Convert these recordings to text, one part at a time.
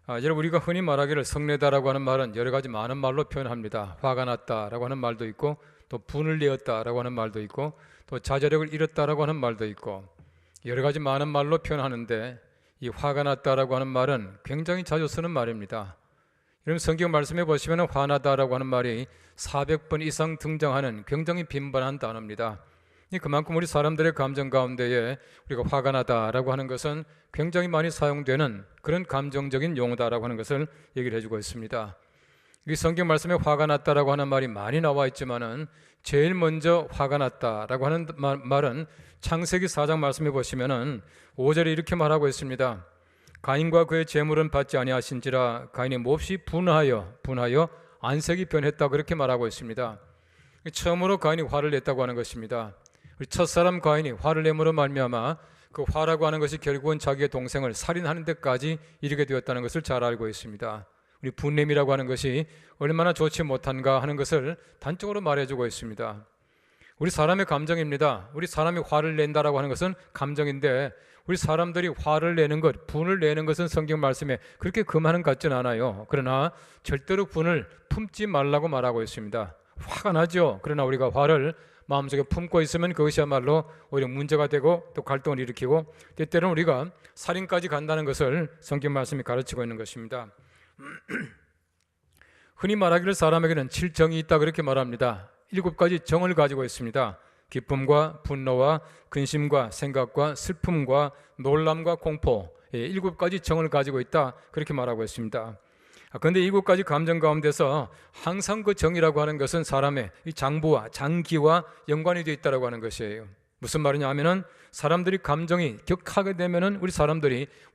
여러분, 우리가 흔히 말하기를 성내다라고 하는 말은 여러 가지 많은 말로 표현합니다. 화가 났다라고 하는 말도 있고, 또 분을 내었다라고 하는 말도 있고, 또 자제력을 잃었다라고 하는 말도 있고, 여러 가지 많은 말로 표현하는데, 이 화가 났다라고 하는 말은 굉장히 자주 쓰는 말입니다. 여러분, 성경 말씀해 보시면 화나다라고 하는 말이 400번 이상 등장하는 굉장히 빈번한 단어입니다. 그만큼 우리 사람들의 감정 가운데에 우리가 화가 나다라고 하는 것은 굉장히 많이 사용되는 그런 감정적인 용어다라고 하는 것을 얘기를 해주고 있습니다. 이 성경 말씀에 화가 났다라고 하는 말이 많이 나와 있지만은 제일 먼저 화가 났다라고 하는 말은 창세기 4장 말씀해 보시면은 5절에 이렇게 말하고 있습니다. 가인과 그의 재물은 받지 아니하신지라 가인이 몹시 분하여 안색이 변했다, 그렇게 말하고 있습니다. 처음으로 가인이 화를 냈다고 하는 것입니다. 우리 첫사람 가인이 화를 내므로 말미암아 그 화라고 하는 것이 결국은 자기의 동생을 살인하는 데까지 이르게 되었다는 것을 잘 알고 있습니다. 우리 분냄이라고 하는 것이 얼마나 좋지 못한가 하는 것을 단적으로 말해주고 있습니다. 우리 사람의 감정입니다. 우리 사람이 화를 낸다라고 하는 것은 감정인데, 우리 사람들이 화를 내는 것, 분을 내는 것은 성경 말씀에 그렇게 금하는 것 같지는 않아요. 그러나 절대로 분을 품지 말라고 말하고 있습니다. 화가 나죠. 그러나 우리가 화를 마음속에 품고 있으면 그것이야말로 오히려 문제가 되고 또 갈등을 일으키고, 때때로는 우리가 살인까지 간다는 것을 성경 말씀이 가르치고 있는 것입니다. 흔히 말하기를 사람에게는 7정이 있다, 그렇게 말합니다. 7가지 정을 가지고 있습니다. 기쁨과 분노와 근심과 생각과 슬픔과 놀람과 공포, 7가지 정을 가지고 있다, 그렇게 말하고 있습니다. 그런데 7가지 감정 가운데서 항상 그 정이라고 하는 것은 사람의 이 장부와 장기와 연관이 되어 있다고 하는 것이에요. 무슨 말이냐 하면은 사람들이 감정이 격하게 되면은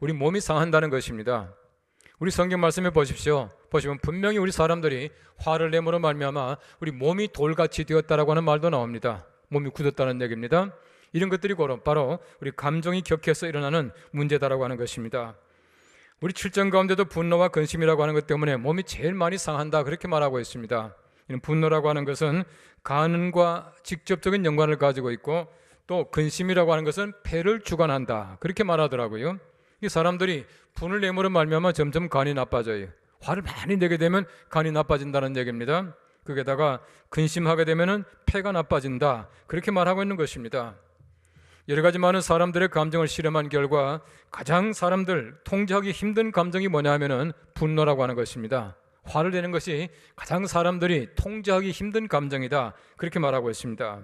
우리 몸이 상한다는 것입니다. 우리 성경 말씀해 보십시오. 보시면 분명히 우리 사람들이 화를 내므로 말미암아 우리 몸이 돌같이 되었다라고 하는 말도 나옵니다. 몸이 굳었다는 얘기입니다. 이런 것들이 바로 우리 감정이 격해서 일어나는 문제다라고 하는 것입니다. 우리 7정 가운데도 분노와 근심이라고 하는 것 때문에 몸이 제일 많이 상한다, 그렇게 말하고 있습니다. 이런 분노라고 하는 것은 간과 직접적인 연관을 가지고 있고, 또 근심이라고 하는 것은 폐를 주관한다, 그렇게 말하더라고요. 이 사람들이 분을 내므로 말미암아 점점 간이 나빠져요. 화를 많이 내게 되면 간이 나빠진다는 얘기입니다. 거기에다가 근심하게 되면은 폐가 나빠진다, 그렇게 말하고 있는 것입니다. 여러 가지 많은 사람들의 감정을 실험한 결과 가장 사람들 통제하기 힘든 감정이 뭐냐 하면은 분노라고 하는 것입니다. 화를 내는 것이 가장 사람들이 통제하기 힘든 감정이다, 그렇게 말하고 있습니다.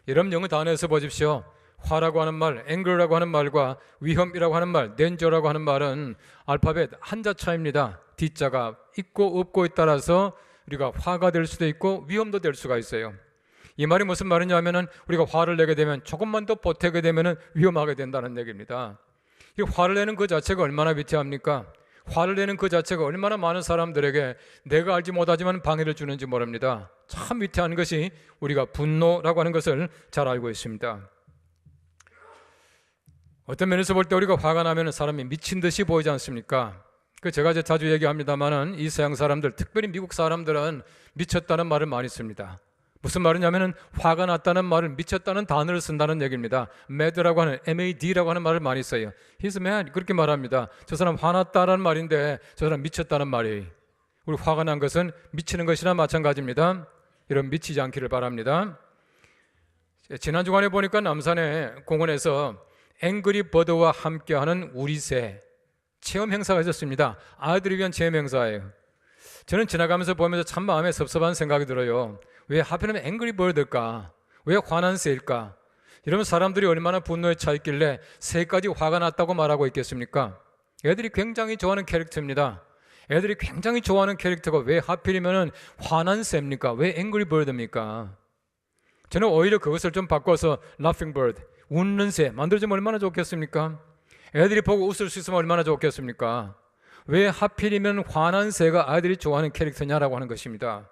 여러분, 영어 단어에서 보십시오. 화라고 하는 말, anger라고 하는 말과 위험이라고 하는 말, danger라고 하는 말은 알파벳 한자 차이입니다. D자가 있고 없고에 따라서 우리가 화가 될 수도 있고 위험도 될 수가 있어요. 이 말이 무슨 말이냐 하면은 우리가 화를 내게 되면 조금만 더 보태게 되면은 위험하게 된다는 얘기입니다. 이 화를 내는 그 자체가 얼마나 위태합니까? 화를 내는 그 자체가 얼마나 많은 사람들에게 내가 알지 못하지만 방해를 주는지 모릅니다. 참 위태한 것이 우리가 분노라고 하는 것을 잘 알고 있습니다. 어떤 면에서 볼 때 우리가 화가 나면 사람이 미친 듯이 보이지 않습니까? 제가 자주 얘기합니다만은 이 서양 사람들, 특별히 미국 사람들은 미쳤다는 말을 많이 씁니다. 무슨 말이냐면은 화가 났다는 말을 미쳤다는 단어를 쓴다는 얘기입니다. mad라고 하는 mad라고 하는 말을 많이 써요. He's mad, 그렇게 말합니다. 저 사람 화났다라는 말인데 저 사람 미쳤다는 말이에요. 우리 화가 난 것은 미치는 것이나 마찬가지입니다. 이런 미치지 않기를 바랍니다. 지난 주간에 보니까 남산의 공원에서 앵그리 버드와 함께하는 우리새 체험 행사가 있었습니다. 아이들을 위한 체험 행사예요. 저는 지나가면서 보면서 참 마음에 섭섭한 생각이 들어요. 왜 하필이면 앵그리 버드일까? 왜 화난 새일까? 이러면 사람들이 얼마나 분노에 차 있길래 새까지 화가 났다고 말하고 있겠습니까? 애들이 굉장히 좋아하는 캐릭터입니다. 애들이 굉장히 좋아하는 캐릭터가 왜 하필이면 화난 새입니까? 왜 앵그리 버드입니까? 저는 오히려 그것을 좀 바꿔서 laughing bird, 웃는 새 만들어주면 얼마나 좋겠습니까? 애들이 보고 웃을 수 있으면 얼마나 좋겠습니까? 왜 하필이면 화난 새가 아이들이 좋아하는 캐릭터냐라고 하는 것입니다.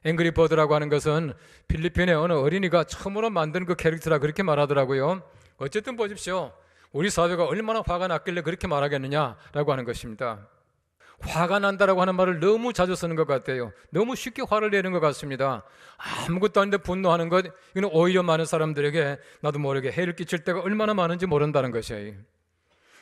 앵그리 버드라고 하는 것은 필리핀의 어느 어린이가 처음으로 만든 그 캐릭터라 그렇게 말하더라고요. 어쨌든 보십시오. 우리 사회가 얼마나 화가 났길래 그렇게 말하겠느냐라고 하는 것입니다. 화가 난다라고 하는 말을 너무 자주 쓰는 것 같아요. 너무 쉽게 화를 내는 것 같습니다. 아무것도 아닌데 분노하는 것, 이건 오히려 많은 사람들에게 나도 모르게 해를 끼칠 때가 얼마나 많은지 모른다는 것이에요.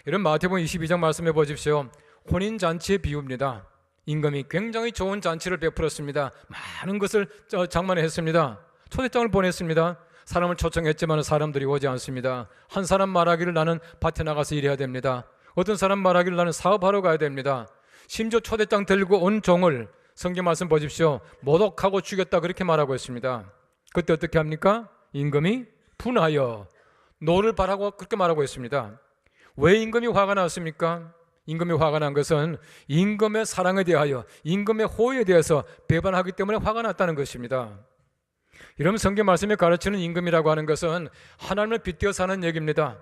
이런 마태복음 22장 말씀해 보십시오. 혼인잔치의 비유입니다. 임금이 굉장히 좋은 잔치를 베풀었습니다. 많은 것을 장만했습니다. 초대장을 보냈습니다. 사람을 초청했지만 사람들이 오지 않습니다. 한 사람 말하기를 나는 밭에 나가서 일해야 됩니다. 어떤 사람 말하기를 나는 사업하러 가야 됩니다. 심지어 초대장 들고 온 종을 성경 말씀 보십시오. 모독하고 죽였다 그렇게 말하고 있습니다. 그때 어떻게 합니까? 임금이 분하여 노를 바라고 그렇게 말하고 있습니다. 왜 임금이 화가 났습니까? 임금이 화가 난 것은 임금의 사랑에 대하여, 임금의 호의에 대해서 배반하기 때문에 화가 났다는 것입니다. 이러면 성경 말씀에 가르치는 임금이라고 하는 것은 하나님을 빗대어 사는 얘기입니다.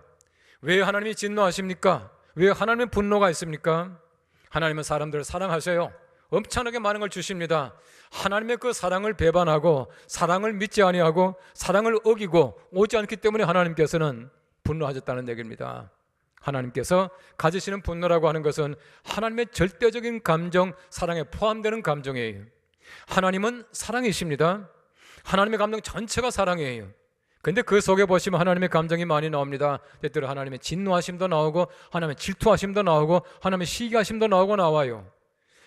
왜 하나님이 진노하십니까? 왜 하나님의 분노가 있습니까? 하나님은 사람들을 사랑하셔요. 엄청나게 많은 걸 주십니다. 하나님의 그 사랑을 배반하고 사랑을 믿지 아니하고 사랑을 어기고 오지 않기 때문에 하나님께서는 분노하셨다는 얘기입니다. 하나님께서 가지시는 분노라고 하는 것은 하나님의 절대적인 감정, 사랑에 포함되는 감정이에요. 하나님은 사랑이십니다. 하나님의 감정 전체가 사랑이에요. 근데 그 속에 보시면 하나님의 감정이 많이 나옵니다. 때때로 하나님의 진노하심도 나오고 하나님의 질투하심도 나오고 하나님의 시기하심도 나와요.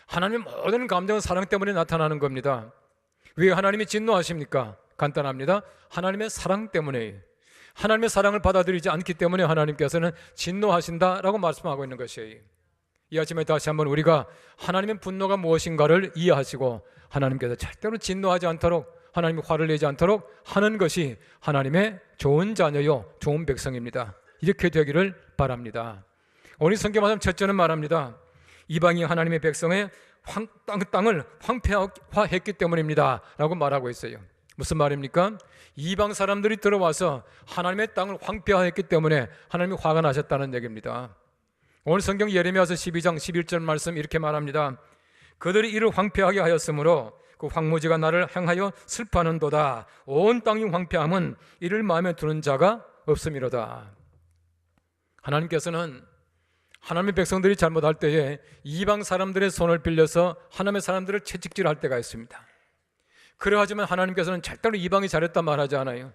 하나님의 모든 감정은 사랑 때문에 나타나는 겁니다. 왜 하나님이 진노하십니까? 간단합니다. 하나님의 사랑 때문에요. 하나님의 사랑을 받아들이지 않기 때문에 하나님께서는 진노하신다라고 말씀하고 있는 것이에요. 이 아침에 다시 한번 우리가 하나님의 분노가 무엇인가를 이해하시고 하나님께서 절대로 진노하지 않도록, 하나님이 화를 내지 않도록 하는 것이 하나님의 좋은 자녀요, 좋은 백성입니다. 이렇게 되기를 바랍니다. 오늘 성경 말씀 첫째는 말합니다. 이방이 하나님의 백성의 땅을 황폐화했기 때문입니다 라고 말하고 있어요. 무슨 말입니까? 이방 사람들이 들어와서 하나님의 땅을 황폐화했기 때문에 하나님이 화가 나셨다는 얘기입니다. 오늘 성경 예레미야서 12장 11절 말씀 이렇게 말합니다. 그들이 이를 황폐하게 하였으므로 그 황무지가 나를 향하여 슬퍼하는도다. 온 땅이 황폐함은 이를 마음에 두는 자가 없음이로다. 하나님께서는 하나님의 백성들이 잘못할 때에 이방 사람들의 손을 빌려서 하나님의 사람들을 채찍질할 때가 있습니다. 그래하지만 하나님께서는 절대로 이방이 잘했다 말하지 않아요.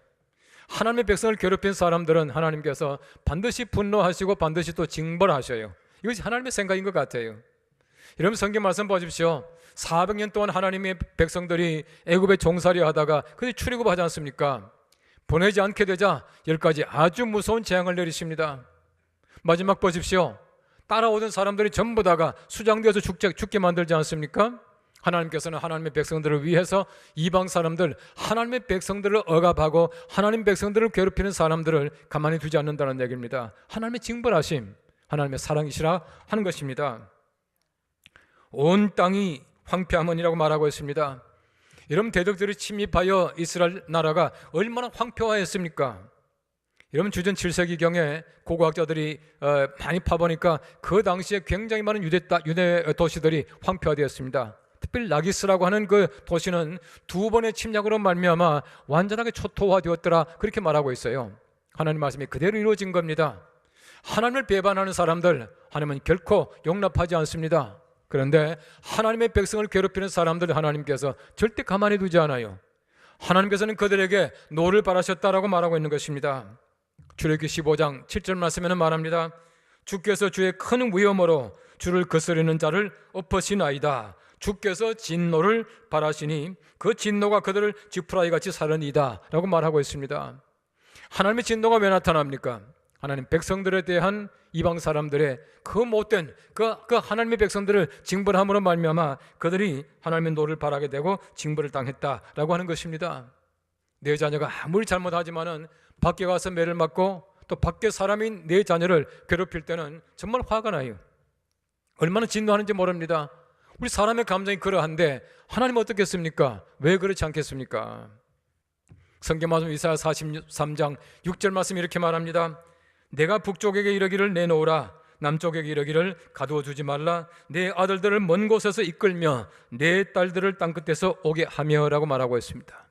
하나님의 백성을 괴롭힌 사람들은 하나님께서 반드시 분노하시고 반드시 또 징벌하셔요. 이것이 하나님의 생각인 것 같아요. 여러분 성경 말씀 보십시오. 400년 동안 하나님의 백성들이 애굽에 종살이 하다가 그들이 출애굽하지 않습니까? 보내지 않게 되자 10가지 아주 무서운 재앙을 내리십니다. 마지막 보십시오. 따라오던 사람들이 전부 다가 수장되어서 죽게 만들지 않습니까? 하나님께서는 하나님의 백성들을 위해서 이방 사람들, 하나님의 백성들을 억압하고 하나님의 백성들을 괴롭히는 사람들을 가만히 두지 않는다는 얘기입니다. 하나님의 징벌하심, 하나님의 사랑이시라 하는 것입니다. 온 땅이 황폐함은이라고 말하고 있습니다. 여러분 대적들이 침입하여 이스라엘 나라가 얼마나 황폐화했습니까? 여러분 주전 7세기경에 고고학자들이 많이 파보니까 그 당시에 굉장히 많은 유대 도시들이 황폐화되었습니다. 특별히 라기스라고 하는 그 도시는 2번의 침략으로 말미암아 완전하게 초토화되었더라 그렇게 말하고 있어요. 하나님 말씀이 그대로 이루어진 겁니다. 하나님을 배반하는 사람들 하나님은 결코 용납하지 않습니다. 그런데 하나님의 백성을 괴롭히는 사람들 하나님께서 절대 가만히 두지 않아요. 하나님께서는 그들에게 노를 바라셨다라고 말하고 있는 것입니다. 출애굽기 15장 7절 말씀에는 말합니다. 주께서 주의 큰 위엄으로 주를 거스르는 자를 엎으시나이다. 주께서 진노를 바라시니 그 진노가 그들을 지푸라기같이 사르니이다 라고 말하고 있습니다. 하나님의 진노가 왜 나타납니까? 하나님 백성들에 대한 이방 사람들의 그 못된 그 하나님의 백성들을 징벌함으로 말미암아 그들이 하나님의 노를 바라게 되고 징벌을 당했다라고 하는 것입니다. 내 자녀가 아무리 잘못하지만은 밖에 가서 매를 맞고 또 밖에 사람인 내 자녀를 괴롭힐 때는 정말 화가 나요. 얼마나 진노하는지 모릅니다. 우리 사람의 감정이 그러한데 하나님 어떻겠습니까? 왜 그렇지 않겠습니까? 성경 말씀 이사야 43장 6절 말씀 이렇게 말합니다. 내가 북쪽에게 이르기를 내놓으라 남쪽에게 이르기를 가두어 두지 말라 내 아들들을 먼 곳에서 이끌며 내 딸들을 땅끝에서 오게 하며 라고 말하고 있습니다.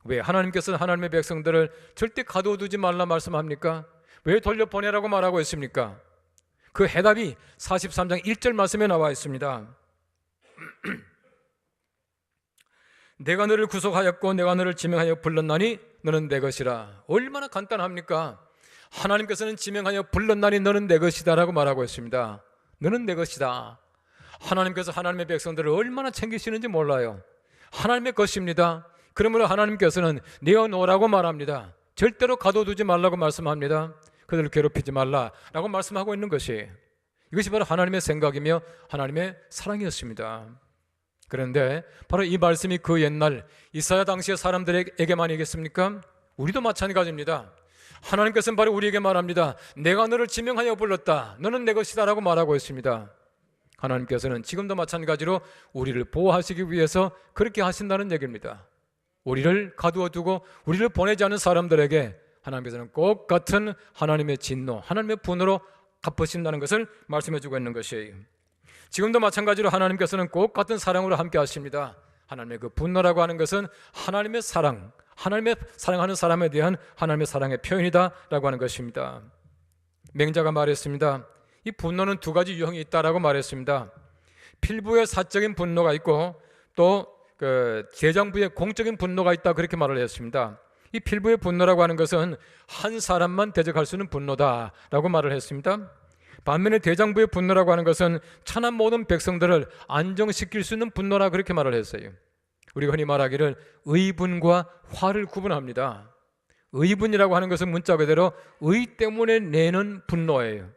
왜 하나님께서는 하나님의 백성들을 절대 가두어 두지 말라 말씀합니까? 왜 돌려보내라고 말하고 있습니까? 그 해답이 43장 1절 말씀에 나와 있습니다. 내가 너를 구속하였고 내가 너를 지명하여 불렀나니 너는 내 것이라. 얼마나 간단합니까? 하나님께서는 지명하여 불렀나니 너는 내 것이다 라고 말하고 있습니다. 너는 내 것이다. 하나님께서 하나님의 백성들을 얼마나 챙기시는지 몰라요. 하나님의 것입니다. 그러므로 하나님께서는 내어놓으라고 말합니다. 절대로 가둬두지 말라고 말씀합니다. 그들을 괴롭히지 말라라고 말씀하고 있는 것이, 이것이 바로 하나님의 생각이며 하나님의 사랑이었습니다. 그런데 바로 이 말씀이 그 옛날 이사야 당시의 사람들에게만이겠습니까? 우리도 마찬가지입니다. 하나님께서는 바로 우리에게 말합니다. 내가 너를 지명하여 불렀다. 너는 내 것이다 라고 말하고 있습니다. 하나님께서는 지금도 마찬가지로 우리를 보호하시기 위해서 그렇게 하신다는 얘기입니다. 우리를 가두어 두고 우리를 보내지 않은 사람들에게 하나님께서는 꼭 같은 하나님의 진노, 하나님의 분노로 갚으신다는 것을 말씀해 주고 있는 것이에요. 지금도 마찬가지로 하나님께서는 꼭 같은 사랑으로 함께 하십니다. 하나님의 그 분노라고 하는 것은 하나님의 사랑, 하나님의 사랑하는 사람에 대한 하나님의 사랑의 표현이다라고 하는 것입니다. 맹자가 말했습니다. 이 분노는 두 가지 유형이 있다라고 말했습니다. 필부의 사적인 분노가 있고 또 재정부의 공적인 분노가 있다, 그렇게 말을 했습니다. 이 필부의 분노라고 하는 것은 한 사람만 대적할 수 있는 분노다라고 말을 했습니다. 반면에 대장부의 분노라고 하는 것은 천한 모든 백성들을 안정시킬 수 있는 분노라, 그렇게 말을 했어요. 우리가 흔히 말하기를 의분과 화를 구분합니다. 의분이라고 하는 것은 문자 그대로 의 때문에 내는 분노예요.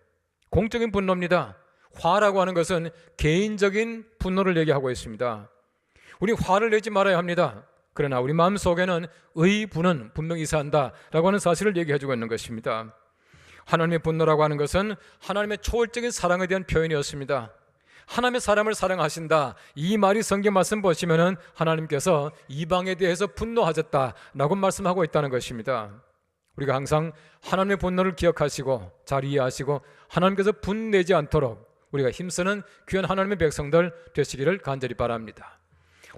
공적인 분노입니다. 화라고 하는 것은 개인적인 분노를 얘기하고 있습니다. 우리 화를 내지 말아야 합니다. 그러나 우리 마음속에는 의분은 분명히 있어한다라고 하는 사실을 얘기해주고 있는 것입니다. 하나님의 분노라고 하는 것은 하나님의 초월적인 사랑에 대한 표현이었습니다. 하나님의 사람을 사랑하신다, 이 말이 성경 말씀 보시면은 하나님께서 이방에 대해서 분노하셨다라고 말씀하고 있다는 것입니다. 우리가 항상 하나님의 분노를 기억하시고 잘 이해하시고 하나님께서 분내지 않도록 우리가 힘쓰는 귀한 하나님의 백성들 되시기를 간절히 바랍니다.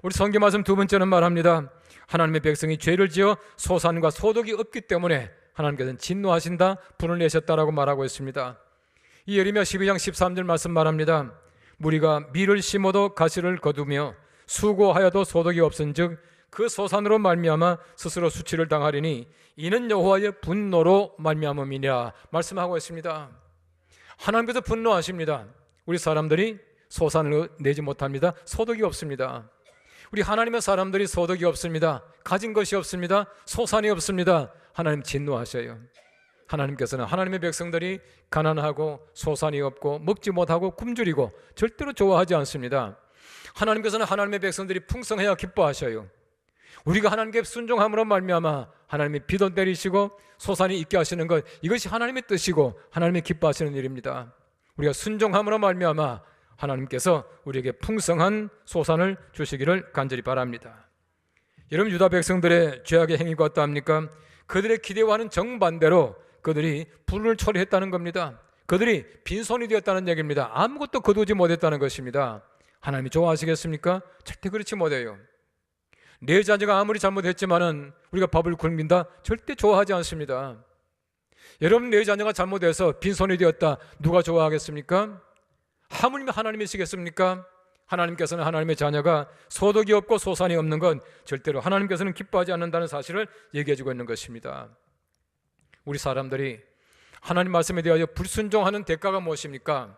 우리 성경 말씀 두 번째는 말합니다. 하나님의 백성이 죄를 지어 소산과 소득이 없기 때문에 하나님께서는 진노하신다, 분을 내셨다라고 말하고 있습니다. 이 예레미야 12장 13절 말씀 말합니다. 무리가 밀을 심어도 가시를 거두며 수고하여도 소득이 없은즉 그 소산으로 말미암아 스스로 수치를 당하리니 이는 여호와의 분노로 말미암음이니라 말씀하고 있습니다. 하나님께서 분노하십니다. 우리 사람들이 소산을 내지 못합니다. 소득이 없습니다. 우리 하나님의 사람들이 소득이 없습니다. 가진 것이 없습니다. 소산이 없습니다. 하나님 진노하셔요. 하나님께서는 하나님의 백성들이 가난하고 소산이 없고 먹지 못하고 굶주리고 절대로 좋아하지 않습니다. 하나님께서는 하나님의 백성들이 풍성해야 기뻐하셔요. 우리가 하나님께 순종함으로 말미암아 하나님이 비도 내리시고 소산이 있게 하시는 것, 이것이 하나님의 뜻이고 하나님이 기뻐하시는 일입니다. 우리가 순종함으로 말미암아 하나님께서 우리에게 풍성한 소산을 주시기를 간절히 바랍니다. 여러분, 유다 백성들의 죄악의 행위가 어떠합니까? 그들의 기대와는 정반대로 그들이 불을 처리했다는 겁니다. 그들이 빈손이 되었다는 얘기입니다. 아무것도 거두지 못했다는 것입니다. 하나님이 좋아하시겠습니까? 절대 그렇지 못해요. 내 자녀가 아무리 잘못했지만은 우리가 밥을 굶긴다? 절대 좋아하지 않습니다. 여러분, 내 자녀가 잘못해서 빈손이 되었다, 누가 좋아하겠습니까? 하물며 하나님이시겠습니까? 하나님께서는 하나님의 자녀가 소득이 없고 소산이 없는 건 절대로 하나님께서는 기뻐하지 않는다는 사실을 얘기해주고 있는 것입니다. 우리 사람들이 하나님 말씀에 대하여 불순종하는 대가가 무엇입니까?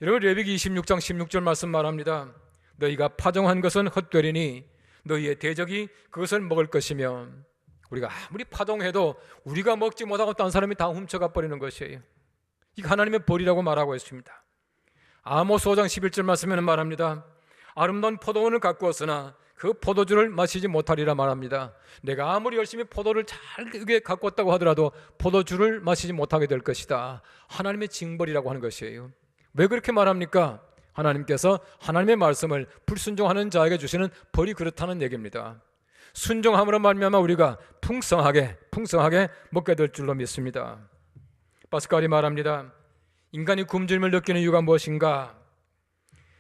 여러분, 레위기 26장 16절 말씀 말합니다. 너희가 파종한 것은 헛되리니 너희의 대적이 그것을 먹을 것이며, 우리가 아무리 파종해도 우리가 먹지 못하고 딴 사람이 다 훔쳐가 버리는 것이에요. 이게 하나님의 벌이라고 말하고 있습니다. 아모스 5장 11절 말씀에는 말합니다. 아름다운 포도원을 가꾸었으나 그 포도주를 마시지 못하리라 말합니다. 내가 아무리 열심히 포도를 잘 가꾸었다고 하더라도 포도주를 마시지 못하게 될 것이다. 하나님의 징벌이라고 하는 것이에요. 왜 그렇게 말합니까? 하나님께서 하나님의 말씀을 불순종하는 자에게 주시는 벌이 그렇다는 얘기입니다. 순종함으로 말미암아 우리가 풍성하게 먹게 될 줄로 믿습니다. 파스칼이 말합니다. 인간이 굶주림을 느끼는 이유가 무엇인가?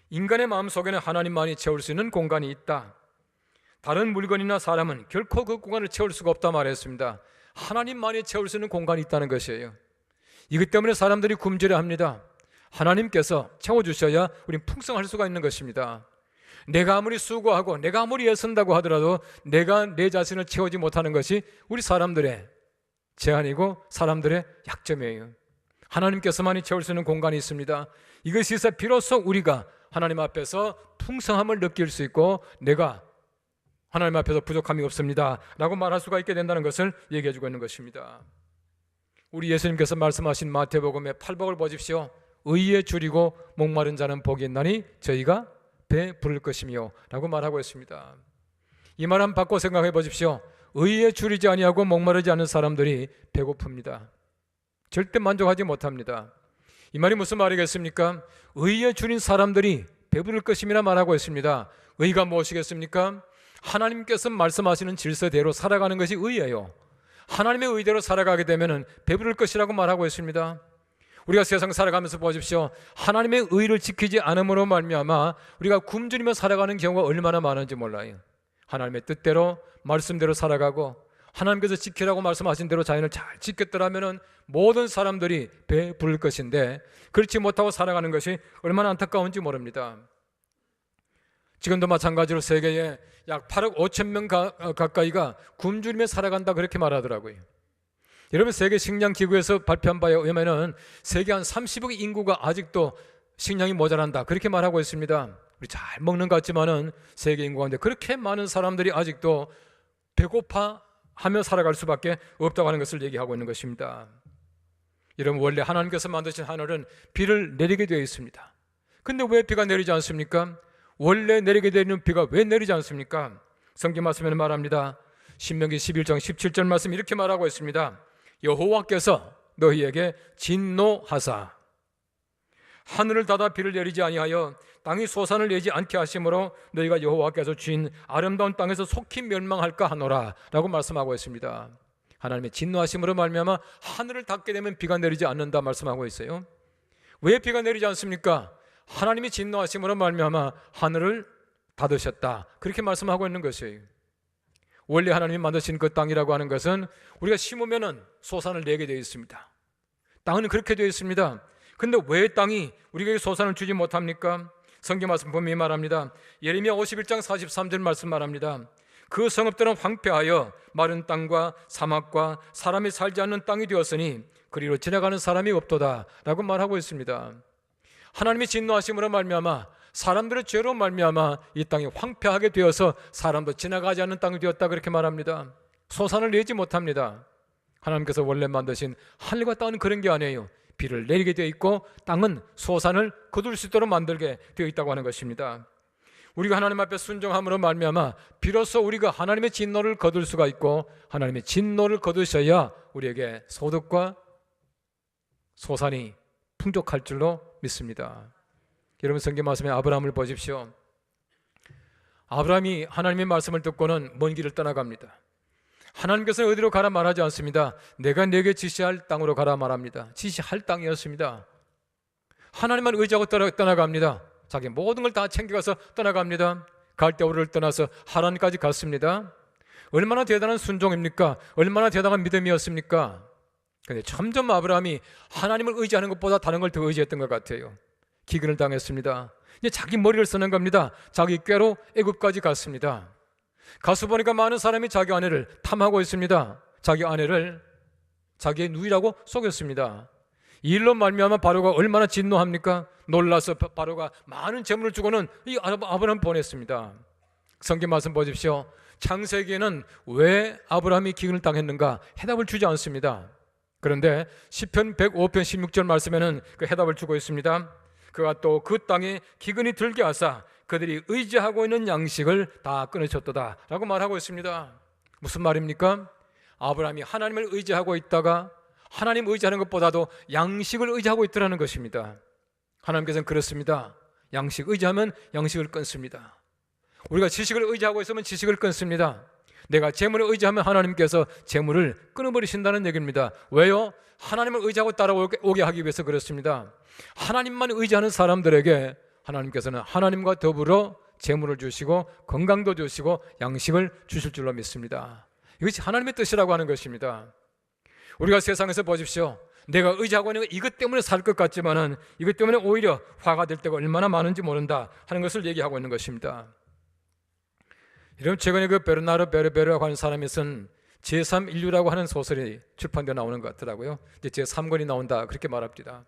인간의 마음속에는 하나님만이 채울 수 있는 공간이 있다. 다른 물건이나 사람은 결코 그 공간을 채울 수가 없다 말했습니다. 하나님만이 채울 수 있는 공간이 있다는 것이에요. 이것 때문에 사람들이 굶주려 합니다. 하나님께서 채워주셔야 우리는 풍성할 수가 있는 것입니다. 내가 아무리 수고하고 내가 아무리 애쓴다고 하더라도 내가 내 자신을 채우지 못하는 것이 우리 사람들의 제한이고 사람들의 약점이에요. 하나님께서만이 채울 수 있는 공간이 있습니다. 이것이 있어 비로소 우리가 하나님 앞에서 풍성함을 느낄 수 있고 내가 하나님 앞에서 부족함이 없습니다 라고 말할 수가 있게 된다는 것을 얘기해 주고 있는 것입니다. 우리 예수님께서 말씀하신 마태복음의 8복을 보십시오. 의에 줄이고 목마른 자는 복이 있나니 저희가 배 부를 것이며 라고 말하고 있습니다. 이 말 한번 바꿔 생각해 보십시오. 의에 줄이지 아니하고 목마르지 않은 사람들이 배고픕니다. 절대 만족하지 못합니다. 이 말이 무슨 말이겠습니까? 의에 줄인 사람들이 배부를 것임이라 말하고 있습니다. 의가 무엇이겠습니까? 하나님께서 말씀하시는 질서대로 살아가는 것이 의예요. 하나님의 의대로 살아가게 되면 배부를 것이라고 말하고 있습니다. 우리가 세상 살아가면서 보십시오. 하나님의 의를 지키지 않음으로 말미암아 우리가 굶주리며 살아가는 경우가 얼마나 많은지 몰라요. 하나님의 뜻대로 말씀대로 살아가고 하나님께서 지키라고 말씀하신 대로 자연을 잘 지켰더라면 모든 사람들이 배부를 것인데 그렇지 못하고 살아가는 것이 얼마나 안타까운지 모릅니다. 지금도 마찬가지로 세계에 약 8억 5천 명 가까이가 굶주리며 살아간다 그렇게 말하더라고요. 여러분 세계 식량기구에서 발표한 바에 의하면 세계 한 30억 인구가 아직도 식량이 모자란다 그렇게 말하고 있습니다. 우리 잘 먹는 것 같지만은 세계 인구 가운데 그렇게 많은 사람들이 아직도 배고파하며 살아갈 수밖에 없다고 하는 것을 얘기하고 있는 것입니다. 여러분 원래 하나님께서 만드신 하늘은 비를 내리게 되어 있습니다. 근데 왜 비가 내리지 않습니까? 원래 내리게 되는 비가 왜 내리지 않습니까? 성경 말씀에는 말합니다. 신명기 11장 17절 말씀 이렇게 말하고 있습니다. 여호와께서 너희에게 진노하사 하늘을 닫아 비를 내리지 아니하여 땅이 소산을 내지 않게 하심으로 너희가 여호와께서 주인 아름다운 땅에서 속히 멸망할까 하노라 라고 말씀하고 있습니다. 하나님의 진노하심으로 말미암아 하늘을 닫게 되면 비가 내리지 않는다 말씀하고 있어요. 왜 비가 내리지 않습니까? 하나님이 진노하심으로 말미암아 하늘을 닫으셨다 그렇게 말씀하고 있는 것이에요. 원래 하나님이 만드신 그 땅이라고 하는 것은 우리가 심으면 소산을 내게 되어 있습니다. 땅은 그렇게 되어 있습니다. 근데 왜 땅이 우리에게 소산을 주지 못합니까? 성경 말씀 보면 말합니다. 예레미야 51장 43절 말씀 말합니다. 그 성읍들은 황폐하여 마른 땅과 사막과 사람이 살지 않는 땅이 되었으니 그리로 지나가는 사람이 없도다 라고 말하고 있습니다. 하나님이 진노하심으로 말미암아 사람들의 죄로 말미암아 이 땅이 황폐하게 되어서 사람도 지나가지 않는 땅이 되었다 그렇게 말합니다. 소산을 내지 못합니다. 하나님께서 원래 만드신 하늘과 땅은 그런 게 아니에요. 비를 내리게 되어 있고 땅은 소산을 거둘 수 있도록 만들게 되어 있다고 하는 것입니다. 우리가 하나님 앞에 순종함으로 말미암아 비로소 우리가 하나님의 진노를 거둘 수가 있고 하나님의 진노를 거두셔야 우리에게 소득과 소산이 풍족할 줄로 믿습니다. 여러분 성경 말씀에 아브라함을 보십시오. 아브라함이 하나님의 말씀을 듣고는 먼 길을 떠나갑니다. 하나님께서는 어디로 가라 말하지 않습니다. 내가 내게 지시할 땅으로 가라 말합니다. 지시할 땅이었습니다. 하나님만 의지하고 떠나갑니다. 자기 모든 걸 다 챙겨가서 떠나갑니다. 갈대우르를 떠나서 하란까지 갔습니다. 얼마나 대단한 순종입니까? 얼마나 대단한 믿음이었습니까? 그런데 점점 아브라함이 하나님을 의지하는 것보다 다른 걸 더 의지했던 것 같아요. 기근을 당했습니다. 이제 자기 머리를 쓰는 겁니다. 자기 꾀로 애굽까지 갔습니다. 가서 보니까 많은 사람이 자기 아내를 탐하고 있습니다. 자기 아내를 자기의 누이라고 속였습니다. 이 일로 말미암아 바로가 얼마나 진노합니까? 놀라서 바로가 많은 재물을 주고는 이 아브라함을 보냈습니다. 성경 말씀 보십시오. 창세기에는 왜 아브라함이 기근을 당했는가 해답을 주지 않습니다. 그런데 시편 105편 16절 말씀에는 그 해답을 주고 있습니다. 그가 또 그 땅에 기근이 들게 하사 그들이 의지하고 있는 양식을 다 끊으셨도다 라고 말하고 있습니다. 무슨 말입니까? 아브라함이 하나님을 의지하고 있다가 하나님 의지하는 것보다도 양식을 의지하고 있더라는 것입니다. 하나님께서는 그렇습니다. 양식 의지하면 양식을 끊습니다. 우리가 지식을 의지하고 있으면 지식을 끊습니다. 내가 재물을 의지하면 하나님께서 재물을 끊어버리신다는 얘기입니다. 왜요? 하나님을 의지하고 따라오게 하기 위해서 그렇습니다. 하나님만 의지하는 사람들에게 하나님께서는 하나님과 더불어 재물을 주시고 건강도 주시고 양식을 주실 줄로 믿습니다. 이것이 하나님의 뜻이라고 하는 것입니다. 우리가 세상에서 보십시오. 내가 의지하고 있는 것 이것 때문에 살 것 같지만은 이것 때문에 오히려 화가 될 때가 얼마나 많은지 모른다 하는 것을 얘기하고 있는 것입니다. 여러분 최근에 그 베르나르 베르베르라고 하는 사람이 쓴 제3인류라고 하는 소설이 출판되어 나오는 것 같더라고요. 이제 제3권이 나온다 그렇게 말합니다.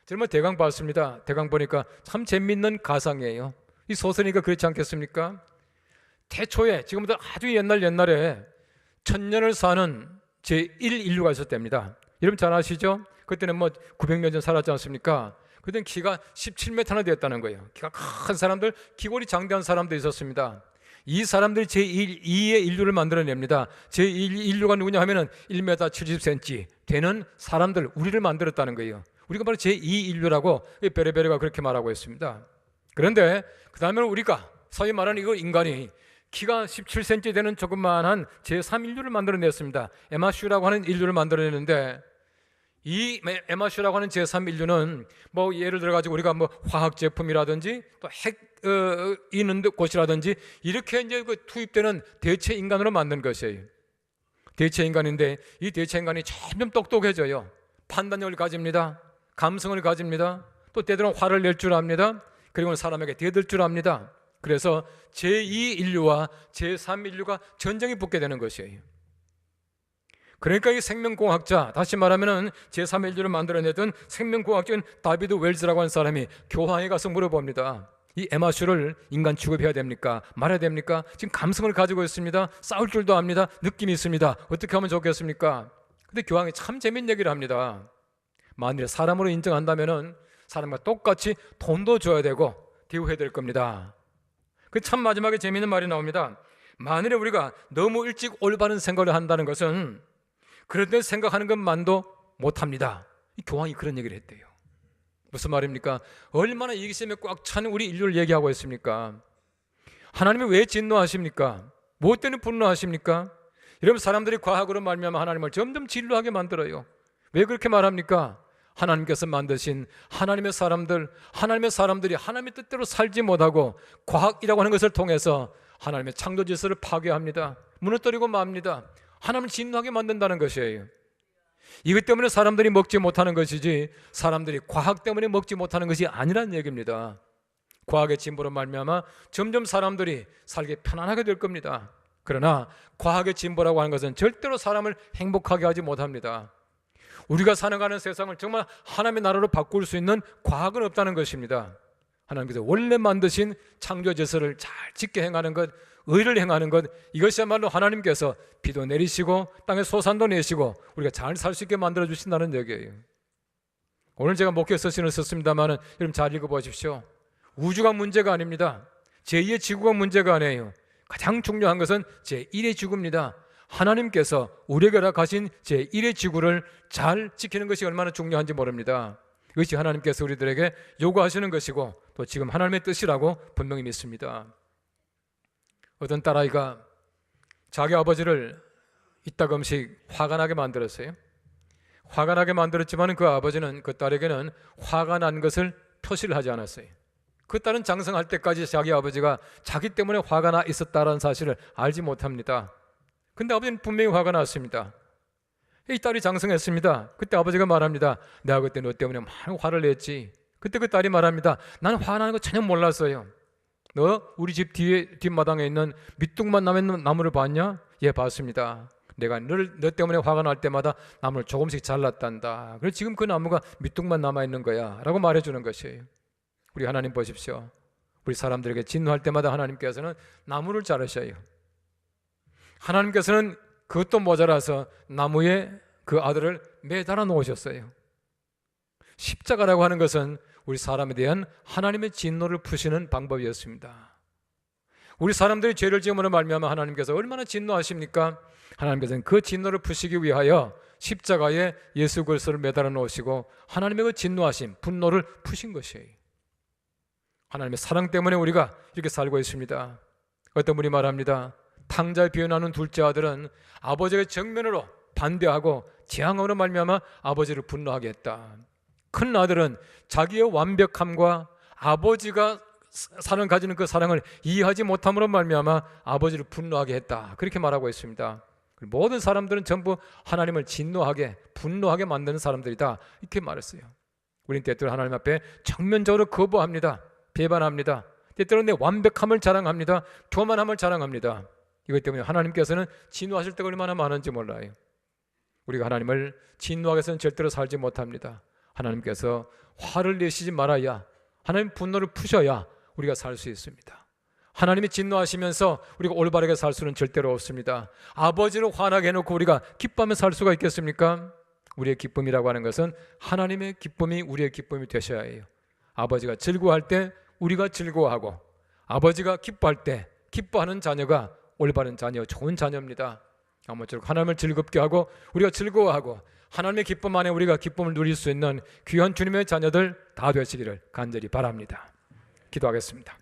저는 대강 봤습니다. 대강 보니까 참 재밌는 가상이에요. 이 소설이니까 그렇지 않겠습니까? 태초에, 지금부터 아주 옛날에 천년을 사는 제1인류가 있었답니다. 여러분 잘 아시죠? 그때는 900년 전 살았지 않습니까? 그때는 키가 17m나 되었다는 거예요. 키가 큰 사람들, 기골이 장대한 사람도 있었습니다. 이 사람들이 제2의 인류를 만들어냅니다. 제1인류가 누구냐 하면은 1m 70cm 되는 사람들, 우리를 만들었다는 거예요. 우리가 바로 제2인류라고 베레베레가 그렇게 말하고 있습니다. 그런데 그 다음에 우리가 소위 말하는 이거 인간이 키가 17cm 되는 조그만한 제3인류를 만들어냈습니다. 에마슈라고 하는 인류를 만들어냈는데, 이 에마슈라고 하는 제3인류는 예를 들어 가지고 우리가 화학 제품이라든지 또 핵 있는 곳이라든지 이렇게 이제 투입되는 대체 인간으로 만든 것이에요. 대체 인간인데 이 대체 인간이 점점 똑똑해져요. 판단력을 가집니다. 감성을 가집니다. 또 때로는 화를 낼 줄 압니다. 그리고 사람에게 대들 줄 압니다. 그래서 제2인류와 제3인류가 전쟁이 붙게 되는 것이에요. 그러니까 이 생명공학자, 다시 말하면 제3인류를 만들어내던 생명공학자인 다비드 웰즈라고 하는 사람이 교황에 가서 물어봅니다. 이 에마슈를 인간 취급해야 됩니까? 말아야 됩니까? 지금 감성을 가지고 있습니다. 싸울 줄도 압니다. 느낌이 있습니다. 어떻게 하면 좋겠습니까? 근데 교황이 참 재밌는 얘기를 합니다. 만일에 사람으로 인정한다면 사람과 똑같이 돈도 줘야 되고 대우해야 될 겁니다. 그 참 마지막에 재밌는 말이 나옵니다. 만일에 우리가 너무 일찍 올바른 생각을 한다는 것은 그런데 생각하는 것만도 못합니다. 이 교황이 그런 얘기를 했대요. 무슨 말입니까? 얼마나 이기심에 꽉 찬 우리 인류를 얘기하고 있습니까? 하나님이 왜 진노하십니까? 무엇 때문에 분노하십니까? 여러분, 사람들이 과학으로 말미암아 하나님을 점점 진노하게 만들어요. 왜 그렇게 말합니까? 하나님께서 만드신 하나님의 사람들이 하나님의 뜻대로 살지 못하고 과학이라고 하는 것을 통해서 하나님의 창조 질서를 파괴합니다. 무너뜨리고 맙니다. 하나님을 진노하게 만든다는 것이에요. 이것 때문에 사람들이 먹지 못하는 것이지 사람들이 과학 때문에 먹지 못하는 것이 아니라는 얘기입니다. 과학의 진보로 말미암아 점점 사람들이 살기 편안하게 될 겁니다. 그러나 과학의 진보라고 하는 것은 절대로 사람을 행복하게 하지 못합니다. 우리가 살아가는 세상을 정말 하나님의 나라로 바꿀 수 있는 과학은 없다는 것입니다. 하나님께서 원래 만드신 창조 질서를 잘 지켜 행하는 것, 의를 행하는 것, 이것이야말로 하나님께서 비도 내리시고 땅에 소산도 내시고 우리가 잘 살 수 있게 만들어 주신다는 얘기예요. 오늘 제가 목회 서신을 썼습니다만 여러분 잘 읽어보십시오. 우주가 문제가 아닙니다. 제2의 지구가 문제가 아니에요. 가장 중요한 것은 제1의 지구입니다. 하나님께서 우리에게 허락하신 제1의 지구를 잘 지키는 것이 얼마나 중요한지 모릅니다. 이것이 하나님께서 우리들에게 요구하시는 것이고 또 지금 하나님의 뜻이라고 분명히 믿습니다. 어떤 딸아이가 자기 아버지를 이따금씩 화가 나게 만들었어요. 화가 나게 만들었지만 그 아버지는 그 딸에게는 화가 난 것을 표시를 하지 않았어요. 그 딸은 장성할 때까지 자기 아버지가 자기 때문에 화가 나 있었다는 사실을 알지 못합니다. 근데 아버지는 분명히 화가 났습니다. 이 딸이 장성했습니다. 그때 아버지가 말합니다. 내가 그때 너 때문에 많은 화를 냈지. 그때 그 딸이 말합니다. 나는 화나는 거 전혀 몰랐어요. 너 우리 집 뒷마당에 있는 밑둥만 남아있는 나무를 봤냐? 예, 봤습니다. 내가 너 때문에 화가 날 때마다 나무를 조금씩 잘랐단다. 그래서 지금 그 나무가 밑둥만 남아있는 거야 라고 말해주는 것이에요. 우리 하나님 보십시오. 우리 사람들에게 진노할 때마다 하나님께서는 나무를 자르셔요. 하나님께서는 그것도 모자라서 나무에 그 아들을 매달아 놓으셨어요. 십자가라고 하는 것은 우리 사람에 대한 하나님의 진노를 푸시는 방법이었습니다. 우리 사람들이 죄를 지음으로 말미암아 하나님께서 얼마나 진노하십니까? 하나님께서는 그 진노를 푸시기 위하여 십자가에 예수 그리스도를 매달아 놓으시고 하나님의 그 진노하심, 분노를 푸신 것이에요. 하나님의 사랑 때문에 우리가 이렇게 살고 있습니다. 어떤 분이 말합니다. 탕자의 비유나는 둘째 아들은 아버지의 정면으로 반대하고 재앙으로 말미암아 아버지를 분노하게 했다. 큰 아들은 자기의 완벽함과 아버지가 가지는 그 사랑을 이해하지 못함으로 말미암아 아버지를 분노하게 했다. 그렇게 말하고 있습니다. 모든 사람들은 전부 하나님을 진노하게, 분노하게 만드는 사람들이다. 이렇게 말했어요. 우리는 때때로 하나님 앞에 정면적으로 거부합니다. 배반합니다. 때때로 내 완벽함을 자랑합니다. 교만함을 자랑합니다. 이것 때문에 하나님께서는 진노하실 때가 얼마나 많은지 몰라요. 우리가 하나님을 진노하게 해서는 절대로 살지 못합니다. 하나님께서 화를 내시지 말아야, 하나님 분노를 푸셔야 우리가 살 수 있습니다. 하나님이 진노하시면서 우리가 올바르게 살 수는 절대로 없습니다. 아버지를 화나게 해놓고 우리가 기뻐하며 살 수가 있겠습니까? 우리의 기쁨이라고 하는 것은 하나님의 기쁨이 우리의 기쁨이 되셔야 해요. 아버지가 즐거워할 때 우리가 즐거워하고, 아버지가 기뻐할 때 기뻐하는 자녀가 올바른 자녀, 좋은 자녀입니다. 아무쪼록 하나님을 즐겁게 하고 우리가 즐거워하고 하나님의 기쁨 안에 우리가 기쁨을 누릴 수 있는 귀한 주님의 자녀들 다 되시기를 간절히 바랍니다. 기도하겠습니다.